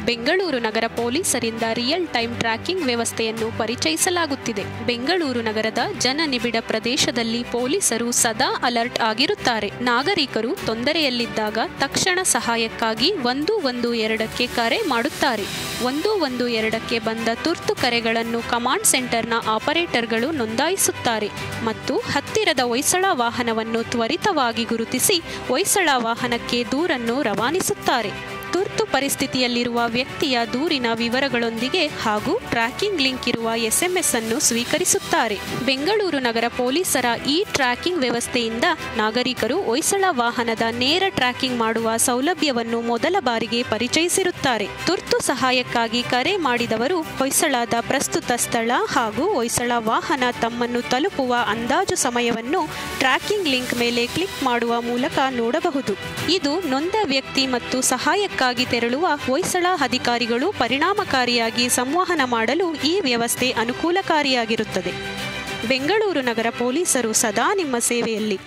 ಬೆಂಗಳೂರು ನಗರ ಪೊಲೀಸರಿಂದ real time tracking ವ್ಯವಸ್ಥೆಯನ್ನು ಪರಿಚಯಿಸಲಾಗುತ್ತಿದೆ. ಬೆಂಗಳೂರು ನಗರದ ಜನನಿಬಿಡ ಪ್ರದೇಶದಲ್ಲಿ ಪೊಲೀಸರು ಸದಾ ಅಲರ್ಟ್ ಆಗಿರುತ್ತಾರೆ. ನಾಗರಿಕರು ತೊಂದರೆಯಲ್ಲಿದ್ದಾಗ ತಕ್ಷಣ ಸಹಾಯಕ್ಕಾಗಿ 112ಕ್ಕೆ ಕರೆ ಮಾಡುತ್ತಾರೆ. 112ಕ್ಕೆ ಬಂದ ತುರ್ತು ಕರೆಗಳನ್ನು ಕಮಾಂಡ್ ಸೆಂಟರ್ನ ಆಪರೇಟರ್ಗಳು ನೋಂದಾಯಿಸುತ್ತಾರೆ ಮತ್ತು ಹತ್ತಿರದ ಹೊಯ್ಸಳ ವಾಹನವನ್ನು ತ್ವರಿತವಾಗಿ ಗುರುತಿಸಿ ಹೊಯ್ಸಳ ವಾಹನಕ್ಕೆ ದೂರನ್ನು ರವಾನಿಸುತ್ತಾರೆ. ತುರ್ತು ಪರಿಸ್ಥಿತಿಯಲ್ಲಿರುವ ವ್ಯಕ್ತಿಯ ದೂರಿನ ವಿವರಗಳೊಂದಿಗೆ ಹಾಗೂ ಟ್ರ್ಯಾಕಿಂಗ್ ಲಿಂಕ್ ಇರುವ SMS ಅನ್ನು ಸ್ವೀಕರಿಸುತ್ತಾರೆ. ಬೆಂಗಳೂರು ನಗರ ಪೊಲೀಸರ ಈ ಟ್ರ್ಯಾಕಿಂಗ್ ವ್ಯವಸ್ಥೆಯಿಂದ ನಾಗರಿಕರು ಹೊಯ್ಸಳ ವಾಹನದ ನೇರ ಟ್ರ್ಯಾಕಿಂಗ್ ಮಾಡುವ ಸೌಲಭ್ಯವನ್ನು ಮೊದಲ ಬಾರಿಗೆ ಪರಿಚಯಿಸಿರುತ್ತಾರೆ. ತುರ್ತು ಸಹಾಯಕ್ಕಾಗಿ ಕರೆ ಮಾಡಿದವರು ಹೊಯ್ಸಳದ ಪ್ರಸ್ತುತ ಸ್ಥಳ ಹಾಗೂ ಹೊಯ್ಸಳ ವಾಹನ ತಮ್ಮನ್ನು ತಲುಪುವ ಅಂದಾಜು ಸಮಯವನ್ನು ಟ್ರ್ಯಾಕಿಂಗ್ ಲಿಂಕ್ ಮೇಲೆ ಕ್ಲಿಕ್ ಮಾಡುವ ಮೂಲಕ ನೋಡಬಹುದು. ಇದು ನೊಂದ ವ್ಯಕ್ತಿ ಮತ್ತು ಸಹಾಯಕ್ಕಾಗಿ ತೆರಳುವ ಹೊಯ್ಸಳ ಅಧಿಕಾರಿಗಳು ಪರಿಣಾಮಕಾರಿಯಾಗಿ ಸಂವಹನ ಮಾಡಲು ಈ ವ್ಯವಸ್ಥೆ ಅನುಕೂಲಕಾರಿಯಾಗಿರುತ್ತದೆ. ಬೆಂಗಳೂರು ನಗರ ಪೊಲೀಸರು ಸದಾ ನಿಮ್ಮ ಸೇವೆಯಲ್ಲಿ.